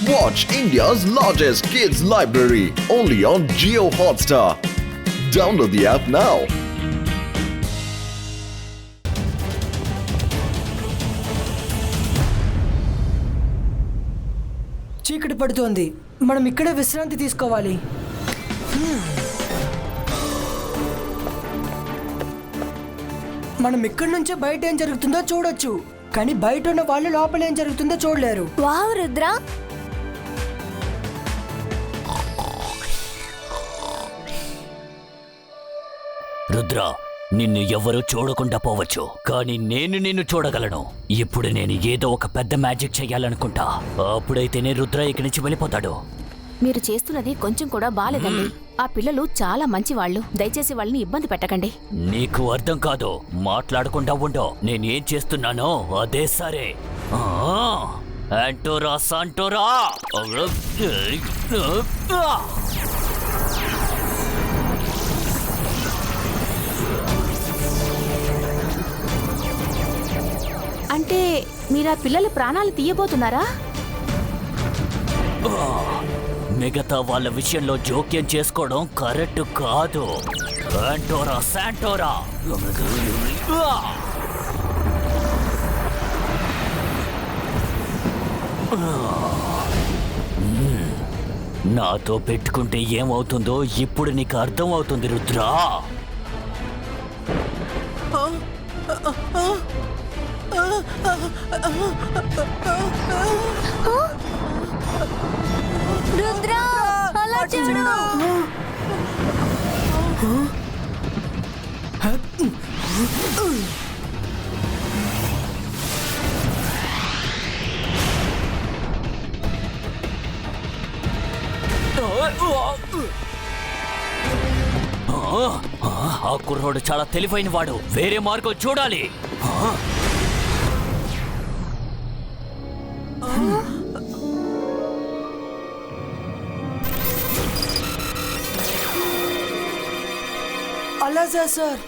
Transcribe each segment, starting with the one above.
Watch India's largest kids library only on Jio Hotstar. Download the app now. చీకటి పడుతోంది. మనం ఇక్కడే విశ్రాంతి తీసుకోవాలి. మనం ఇక్కడి నుంచే బయట ఏం జరుగుతుందో చూడొచ్చు, కానీ బయట ఉన్న వాళ్ళు లోపల ఏం జరుగుతుందో చూడలేరు. వావ్ రుద్ర, రుద్ర, నిన్ను ఎవరూ చూడకుండా పోవచ్చు, కానీ నేను నిన్ను చూడగలను. ఇప్పుడు నేను ఏదో ఒక పెద్ద మ్యాజిక్ చెయ్యాలనుకుంటా. అప్పుడైతేనే రుద్ర ఇక్కడి నుంచి వెళ్ళిపోతాడు. మీరు చేస్తున్నది కొంచెం కూడా బాలేదండి. ఆ పిల్లలు చాలా మంచి వాళ్ళు. దయచేసి వాళ్ళని ఇబ్బంది పెట్టకండి. నీకు అర్థం కాదు, మాట్లాడకుండా ఉండో. నేనేం చేస్తున్నానో అదే సరే. యాంటోరా సాంటోరా. అంటే మీరు ఆ పిల్లల ప్రాణాలు తీయబోతున్నారా? మిగతా వాళ్ళ విషయంలో జోక్యం చేసుకోవడం కరెక్ట్ కాదు. యాంటోరా శాంటోరా. నాతో పెట్టుకుంటే ఏమవుతుందో ఇప్పుడు నీకు అర్థం అవుతుంది రుద్రా. రుద్ర, అలా చూడు. ఆ కుర్రోడు చాలా తెలివైన వాడు. వేరే మార్గం చూడాలి. అలాజా సార్.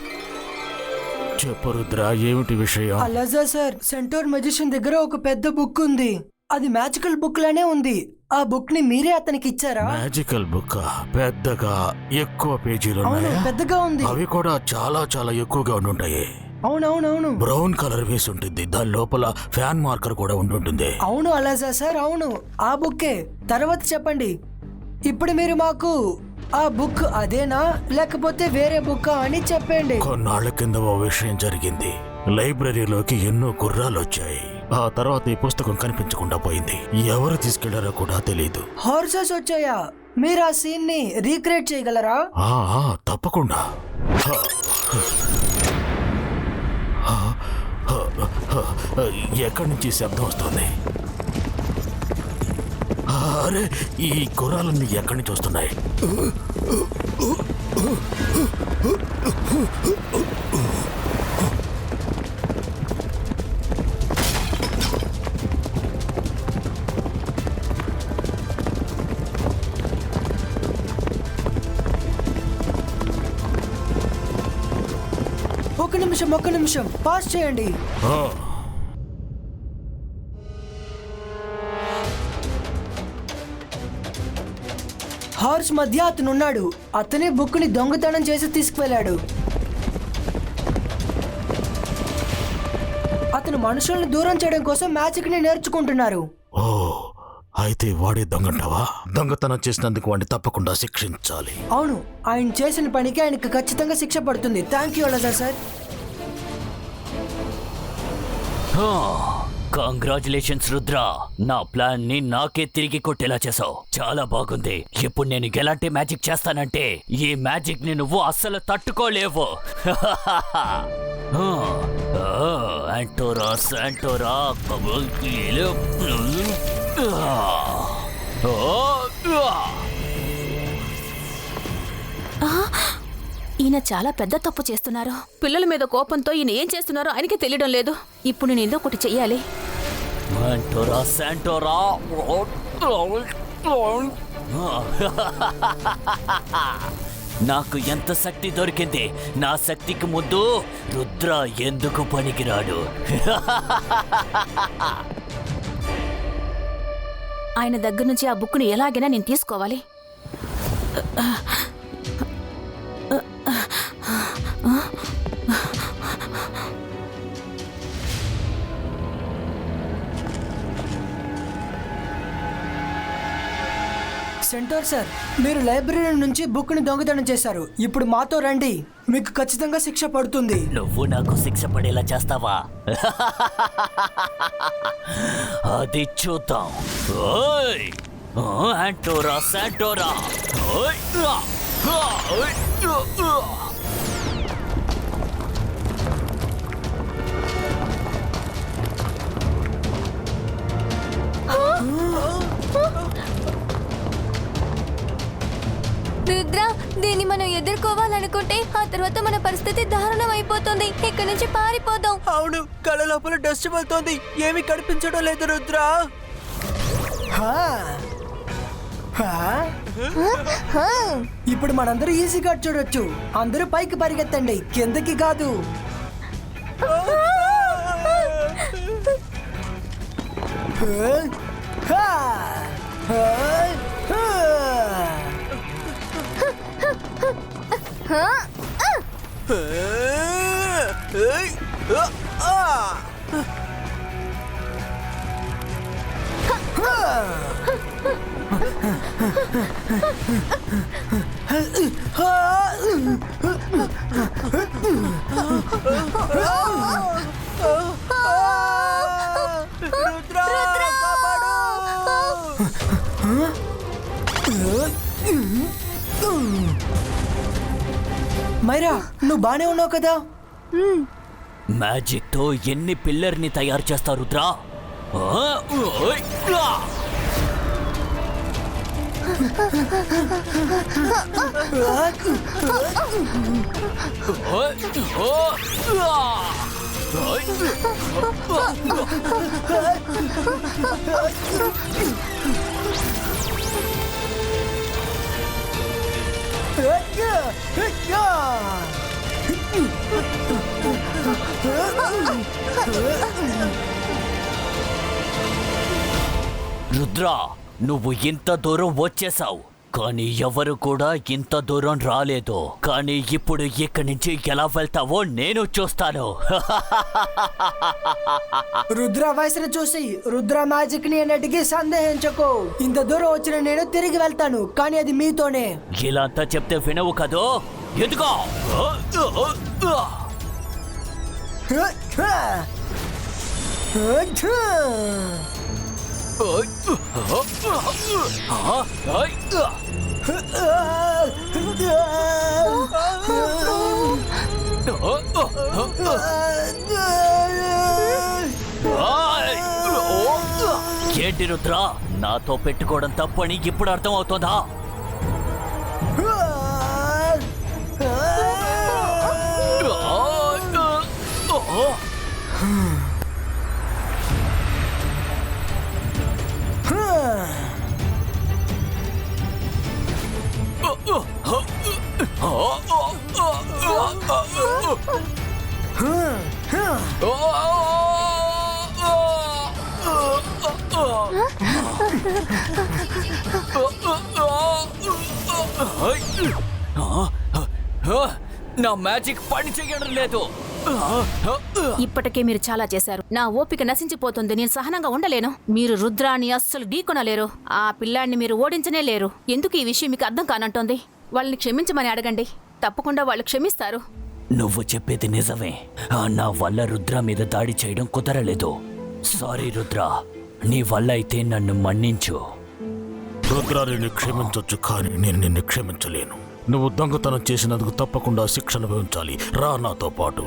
చెప్పు రుద్ర, ఏమిటి విషయం? అలాజా సార్, సెంటోర్ మెజిషియన్ దగ్గర ఒక పెద్ద బుక్ ఉంది. అది మ్యాజికల్ బుక్ లానే ఉంది. ఆ బుక్ ని మీరే అతనికి ఇచ్చారా? మ్యాజికల్ బుక్ పెద్దగా ఎక్కువ పేజీలు అవును, పెద్దగా ఉంది. అవి కూడా చాలా చాలా ఎక్కువగా ఉండుంటాయి. అవునవునవును. బ్రౌన్ కలర్ వేసి ఉంటుంది. దాని లోపల ఫ్యాన్ మార్కర్ కూడా ఉంటుంటుంది. అవును అలాజా సార్, అవును, ఆ బుక్కే. తర్వాత చెప్పండి, ఇప్పుడు మీరు మాకు ఆ బుక్ అదేనా లేకపోతే వేరే బుక్ అని చెప్పండి. కొన్నాళ్ల కింద ఓ విషయం జరిగింది. లైబ్రరీలోకి ఎన్నో గుర్రాలు వచ్చాయి. ఆ తర్వాత ఈ పుస్తకం కనిపించకుండా పోయింది. ఎవరు తీసుకెళ్లారో కూడా తెలీదు. హార్సెస్ వచ్చాయా? మీరు ఆ సీన్ ని రీక్రియేట్ చేయగలరా? తప్పకుండా. ఎక్కడి నుంచి శబ్దం వస్తుంది? అరే, ఈ గుర్రాలన్నీ ఎక్కడి నుంచి వస్తున్నాయి? ఒక్క నిమిషం పాస్ చేయండి. హార్స్ మధ్య అతనున్నాడు. అతనే బుక్ ని దొంగతనం చేసి తీసుకువెళ్ళాడు. అతను మనుషులను దూరం చేయడం కోసం మ్యాజిక్ ని నేర్చుకుంటున్నారు. ఓ, అయితే వాడే దొంగంటావా? దొంగతనం చేసినందుకు వాడిని తప్పకుండా శిక్షించాలి. అవును, ఆయన చేసిన పనికి ఆయనకు ఖచ్చితంగా శిక్ష పడుతుంది. థ్యాంక్ యూ అలాజా సార్. కంగ్రాచులేషన్స్ రుద్ర, నా ప్లాన్ ని నాకే తిరిగి కొట్టేలా చేసావు. చాలా బాగుంది. ఇప్పుడు నేను ఎలాంటి మ్యాజిక్ చేస్తానంటే ఈ మ్యాజిక్ ని నువ్వు అస్సలు తట్టుకోలేవు. యాంటోరా శాంటోరా. ఈయన చాలా పెద్ద తప్పు చేస్తున్నారు. పిల్లల మీద కోపంతో ఈయన ఏం చేస్తున్నారో ఆయనకి తెలియడం లేదు. ఇప్పుడు నేను ఏదో ఒకటి చెయ్యాలి. యాంటోరా శాంటోరా. నాకు ఎంత శక్తి దొరికింది. నా శక్తికి ముందు రుద్ర ఎందుకు పనికిరాడు? ఆయన దగ్గర నుంచి ఆ బుక్ని ఎలాగైనా నేను తీసుకోవాలి. సెంటర్ సార్, మీరు లైబ్రరీ నుంచి బుక్ని దొంగతనం చేశారు. ఇప్పుడు మాతో రండి, మీకు ఖచ్చితంగా శిక్ష పడుతుంది. నువ్వు నాకు శిక్ష పడేలా చేస్తావా? అది చూద్దాం. ఓయ్! యాంటోరా శాంటోరా! ఓయ్! ఓయ్! రుద్ర, దీన్ని మనం ఎదుర్కోవాలనుకుంటే ఆ తర్వాత మన పరిస్థితి దారుణం అయిపోతుంది. ఇక్కడి నుంచి పారిపోదాం. అవును, కళ్ళ లోపల డస్ట్ పడుతోంది, ఏమీ కనిపించడం లేదు రుద్ర. ఇప్పుడు మనందరూ ఈజీగా చూడొచ్చు. అందరూ పైకి పరిగెత్తండి, కిందకి కాదు. మైరా, నువ్వు బానే ఉన్నావు కదా? మ్యాజిక్ తో ఎన్ని పిల్లర్ని తయారు చేస్తారు రుద్రా? రుద్రా, నువ్వు ఇంత దూరం వచ్చేసావు, కానీ ఎవరు కూడా ఇంత దూరం రాలేదు. కానీ ఇప్పుడు ఇక్కడి నుంచి ఎలా వెళ్తావో నేను చూస్తాను. రుద్ర వయసును చూసి రుద్ర మ్యాజిక్ ని అన్నిటికీ సందేహించకు. ఇంత దూరం వచ్చిన నేను తిరిగి వెళ్తాను, కానీ అది మీతోనే. ఇలా అంతా చెప్తే వినవు కదో? ఎందుకో? ఏంటి రుద్రా, నాతో పెట్టుకోవడం తప్పని ఇప్పుడు అర్థం అవుతుందా? నా మ్యాజిక్ పని చెయ్యడం లేదు. ఇప్పటికే మీరు చాలా చేశారు. నా ఓపిక నశించిపోతుంది. నేను సహనంగా ఉండలేను. మీరు రుద్రాన్ని అస్సలు ఢీకొనలేరు. ఆ పిల్లాడిని మీరు ఓడించనే లేరు. ఎందుకు ఈ విషయం మీకు అర్థం కానంటోంది? వాళ్ళని క్షమించమని అడగండి, తప్పకుండా వాళ్ళు క్షమిస్తారు. నువ్వు చెప్పేది నిజమే. నా వల్ల రుద్ర మీద దాడి చేయడం కుదరలేదు. సారీ రుద్ర, నీ వల్ల అయితే నన్ను మన్నించు. రుద్ర, నిన్ను క్షమించొచ్చు, కానీ నేను నిన్ను క్షమించలేను. నువ్వు దొంగతనం చేసినందుకు తప్పకుండా శిక్ష అనుభవించాలి. రా నాతో పాటు.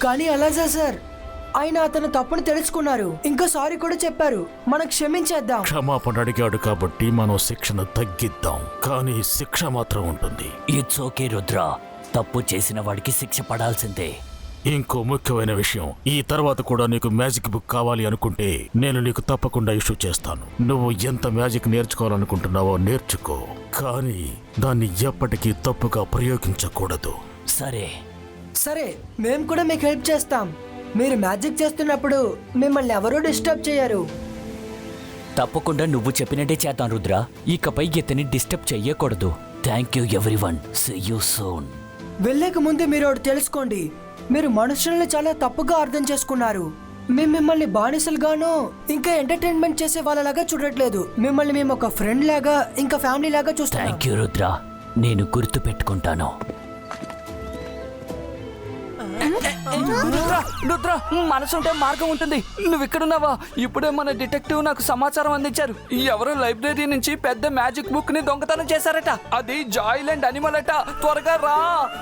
కానీ అలాగే సార్, ఆయన అతను తప్పును తెలుసుకున్నారు, ఇంకా సారీ కూడా చెప్పారు. మనం క్షమించేద్దాం. క్షమాపణ అడిగాడు కాబట్టి మనం శిక్షను తగ్గిద్దాం, కానీ శిక్ష మాత్రం ఉంటుంది. ఇట్స్ ఓకే రుద్ర, తప్పు చేసిన వాడికి శిక్ష పడాల్సిందే. ఇంకో ముఖ్యమైన విషయం, ఈ తర్వాత కూడా నీకు మ్యాజిక్ బుక్ కావాలి అనుకుంటే నేను నీకు తప్పకుండా ఇష్యూ చేస్తాను. నువ్వు ఎంత మ్యాజిక్ నేర్చుకోవాలనుకుంటున్నావో నేర్చుకో, కానీ దాన్ని ఎప్పటికీ తప్పుగా ప్రయోగించకూడదు. సరే సరే, మేము కూడా మీకు హెల్ప్ చేస్తాం. మీరు మ్యాజిక్ చేస్తున్నప్పుడు మిమ్మల్ని ఎవరూ డిస్టర్బ్ చేయరు. తప్పకుండా నువ్వు చెప్పినట్టే చేద్దాం రుద్ర. ఇకపై ఇతని డిస్టర్బ్ చెయ్యకూడదు. Thank you everyone. See you soon. వెళ్ళక ముందే మీరు ఒకటి తెలుసుకోండి, మీరు మనుషుల్ని చాలా తప్పుగా అర్థం చేసుకున్నారు. మేము మిమ్మల్ని బానిసలుగానో ఇంకా ఎంటర్టైన్మెంట్ చేసే వాళ్ళలాగా చూడట్లేదు. మిమ్మల్ని మేము ఒక ఫ్రెండ్ లాగా ఇంకా ఫ్యామిలీ లాగా చూస్తాం. థ్యాంక్ యూ రుద్ర, నేను గుర్తు పెట్టుకుంటాను. రుద్ర, మనసుంటే మార్గం ఉంటుంది. నువ్వు ఇక్కడున్నావా? ఇప్పుడే మన డిటెక్టివ్ నాకు సమాచారం అందించారు. ఎవరో లైబ్రరీ నుంచి పెద్ద మ్యాజిక్ బుక్ ని దొంగతనం చేశారట. అది జాయిలాండ్ అనిమల్ అట. త్వరగా రా,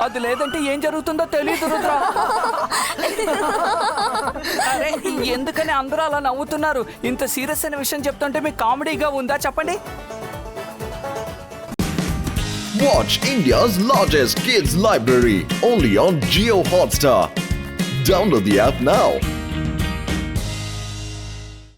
అది లేదంటే ఏం జరుగుతుందో తెలియదు రుద్ర. అరే, ఎందుకని అందరూ అలా నవ్వుతున్నారు? ఇంత సీరియస్ అయిన విషయం చెప్తుంటే మీకు కామెడీగా ఉందా చెప్పండి? Watch India's largest kids library only on Jio Hotstar. Download the app now.